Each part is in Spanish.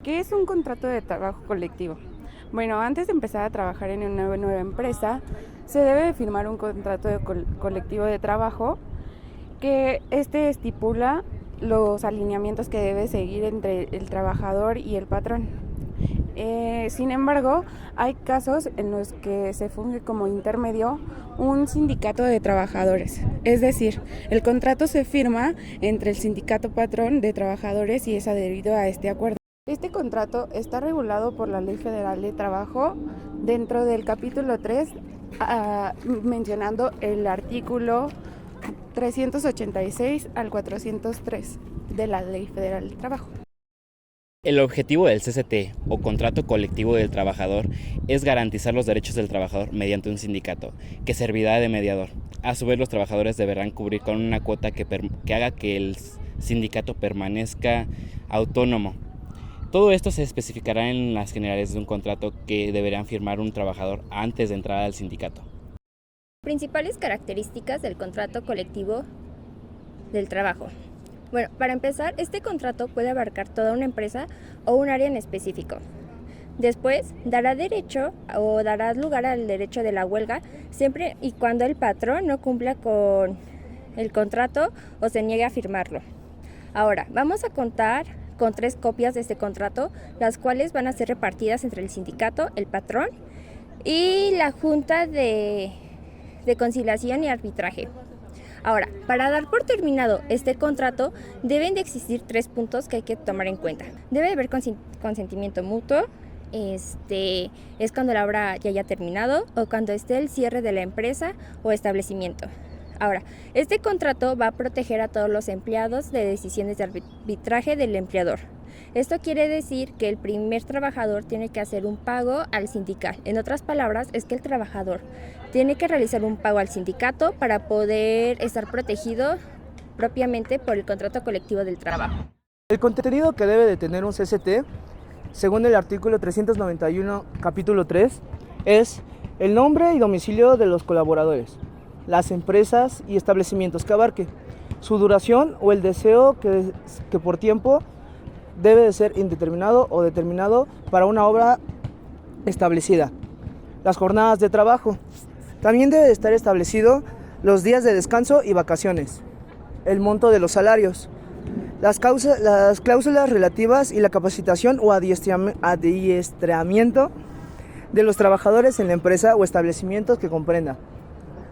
¿Qué es un contrato de trabajo colectivo? Bueno, antes de empezar a trabajar en una nueva empresa, se debe de firmar un contrato de colectivo de trabajo que estipula los alineamientos que debe seguir entre el trabajador y el patrón. Sin embargo, hay casos en los que se funge como intermedio un sindicato de trabajadores. Es decir, el contrato se firma entre el sindicato patrón de trabajadores y es adherido a este acuerdo. Este contrato está regulado por la Ley Federal de Trabajo dentro del capítulo 3, mencionando el artículo 386 al 403 de la Ley Federal de Trabajo. El objetivo del CCT, o Contrato Colectivo del Trabajador, es garantizar los derechos del trabajador mediante un sindicato, que servirá de mediador. A su vez, los trabajadores deberán cubrir con una cuota que haga que el sindicato permanezca autónomo. Todo esto se especificará en las generales de un contrato que deberán firmar un trabajador antes de entrar al sindicato. Principales características del contrato colectivo del trabajo. Bueno, para empezar, este contrato puede abarcar toda una empresa o un área en específico. Después, dará lugar al derecho de la huelga siempre y cuando el patrón no cumpla con el contrato o se niegue a firmarlo. Ahora, vamos a contar con 3 copias de este contrato, las cuales van a ser repartidas entre el sindicato, el patrón y la Junta de Conciliación y Arbitraje. Ahora, para dar por terminado este contrato, deben de existir 3 puntos que hay que tomar en cuenta. Debe de haber consentimiento mutuo, es cuando la obra ya haya terminado o cuando esté el cierre de la empresa o establecimiento. Ahora, este contrato va a proteger a todos los empleados de decisiones de arbitraje del empleador. Esto quiere decir que el primer trabajador tiene que hacer un pago al sindicato. En otras palabras, es que el trabajador tiene que realizar un pago al sindicato para poder estar protegido propiamente por el contrato colectivo del trabajo. El contenido que debe de tener un CCT, según el artículo 391, capítulo 3, es el nombre y domicilio de los colaboradores, las empresas y establecimientos que abarque, su duración o el deseo que por tiempo debe de ser indeterminado o determinado para una obra establecida. Las jornadas de trabajo. También debe de estar establecido los días de descanso y vacaciones. El monto de los salarios. Las cláusulas relativas y la capacitación o adiestramiento de los trabajadores en la empresa o establecimientos que comprenda.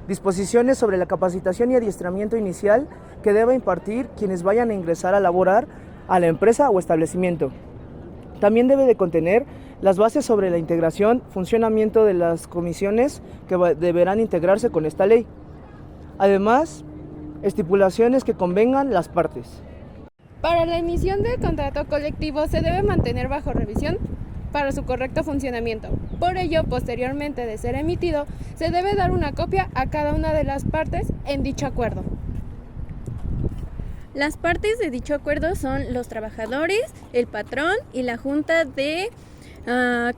Disposiciones sobre la capacitación y adiestramiento inicial que deba impartir quienes vayan a ingresar a laborar a la empresa o establecimiento. También debe de contener las bases sobre la integración, funcionamiento de las comisiones que deberán integrarse con esta ley. Además, estipulaciones que convengan las partes. Para la emisión del contrato colectivo se debe mantener bajo revisión para su correcto funcionamiento. Por ello, posteriormente de ser emitido, se debe dar una copia a cada una de las partes en dicho acuerdo. Las partes de dicho acuerdo son los trabajadores, el patrón y la Junta de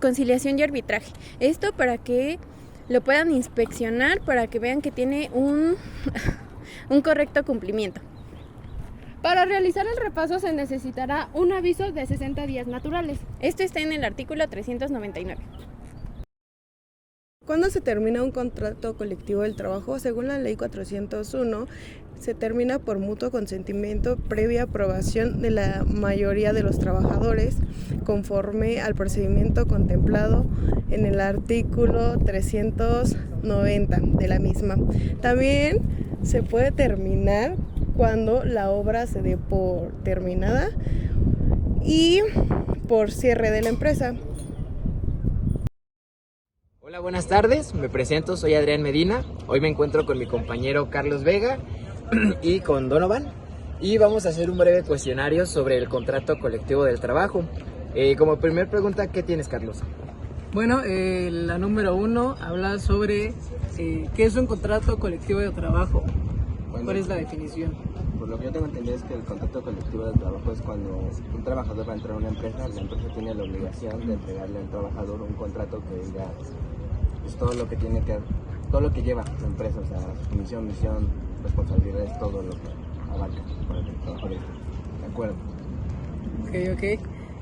Conciliación y Arbitraje. Esto para que lo puedan inspeccionar, para que vean que tiene un correcto cumplimiento. Para realizar el repaso se necesitará un aviso de 60 días naturales. Esto está en el artículo 399. ¿Cuándo se termina un contrato colectivo del trabajo? Según la Ley 401, se termina por mutuo consentimiento previa aprobación de la mayoría de los trabajadores, conforme al procedimiento contemplado en el artículo 390 de la misma. También se puede terminar cuando la obra se dé por terminada y por cierre de la empresa. Hola, buenas tardes, me presento, soy Adrián Medina. Hoy me encuentro con mi compañero Carlos Vega y con Donovan y vamos a hacer un breve cuestionario sobre el contrato colectivo del trabajo. Como primer pregunta, ¿qué tienes, Carlos? Bueno, la número 1 habla sobre qué es un contrato colectivo de trabajo. ¿Cuál es la definición? Por lo que yo tengo entendido es que el contrato colectivo de trabajo es cuando un trabajador va a entrar a una empresa, la empresa tiene la obligación de entregarle al trabajador un contrato que diga pues, todo lo que lleva la empresa, o sea, su comisión, misión, responsabilidades, todo lo que abarca para que el trabajador esté de acuerdo. Ok.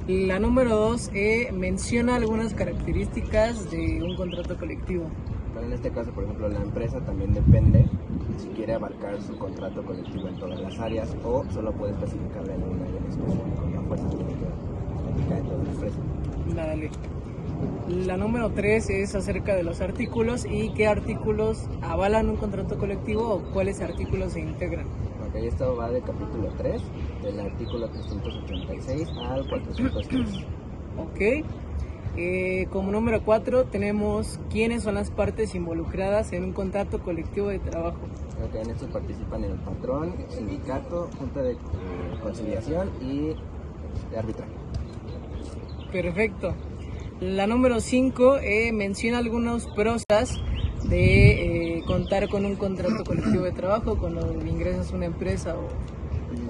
La número 2 menciona algunas características de un contrato colectivo. Pero en este caso, por ejemplo, la empresa también depende si quiere abarcar su contrato colectivo en todas las áreas o solo puede especificarla en una área en específico. La fuerza tiene que aplicar en toda la empresa. Dale. La número 3 es acerca de los artículos y qué artículos avalan un contrato colectivo o cuáles artículos se integran. Ok, esto va del capítulo 3, del artículo 386 al 403. Ok. Como número 4 tenemos quiénes son las partes involucradas en un contrato colectivo de trabajo. Ok, en esto participan el patrón, sindicato, junta de conciliación y de arbitraje. Perfecto. La número 5 menciona algunos pros de contar con un contrato colectivo de trabajo cuando ingresas a una empresa.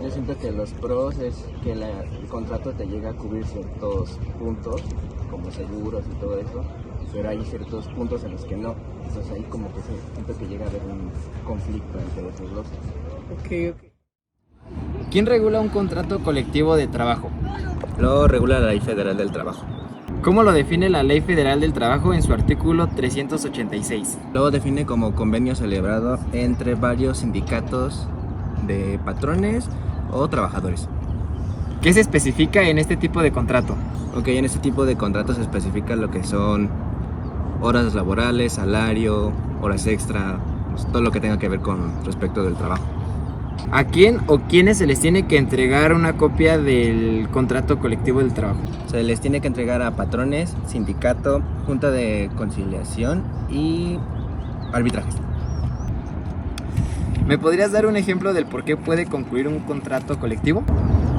Yo siento que los pros es que el contrato te llega a cubrir ciertos puntos, como seguros y todo eso, pero hay ciertos puntos en los que no. Entonces ahí como que siento que llega a haber un conflicto entre esos dos. Ok. ¿Quién regula un contrato colectivo de trabajo? Lo regula la Ley Federal del Trabajo. ¿Cómo lo define la Ley Federal del Trabajo en su artículo 386? Lo define como convenio celebrado entre varios sindicatos de patrones o trabajadores. ¿Qué se especifica en este tipo de contrato? Ok, en este tipo de contratos se especifica lo que son horas laborales, salario, horas extra, pues, todo lo que tenga que ver con respecto del trabajo. ¿A quién o quiénes se les tiene que entregar una copia del contrato colectivo del trabajo? Se les tiene que entregar a patrones, sindicato, junta de conciliación y arbitrajes. ¿Me podrías dar un ejemplo del por qué puede concluir un contrato colectivo?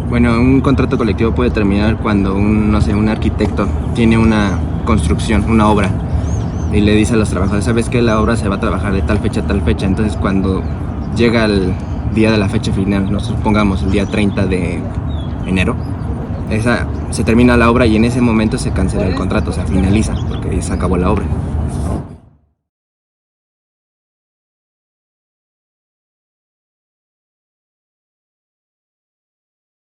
Bueno, un contrato colectivo puede terminar cuando un arquitecto tiene una construcción, una obra, y le dice a los trabajadores, ¿sabes qué? La obra se va a trabajar de tal fecha a tal fecha. Entonces cuando llega el día de la fecha final, nos supongamos el día 30 de enero, se termina la obra y en ese momento se cancela el contrato, o sea, finaliza, porque se acabó la obra.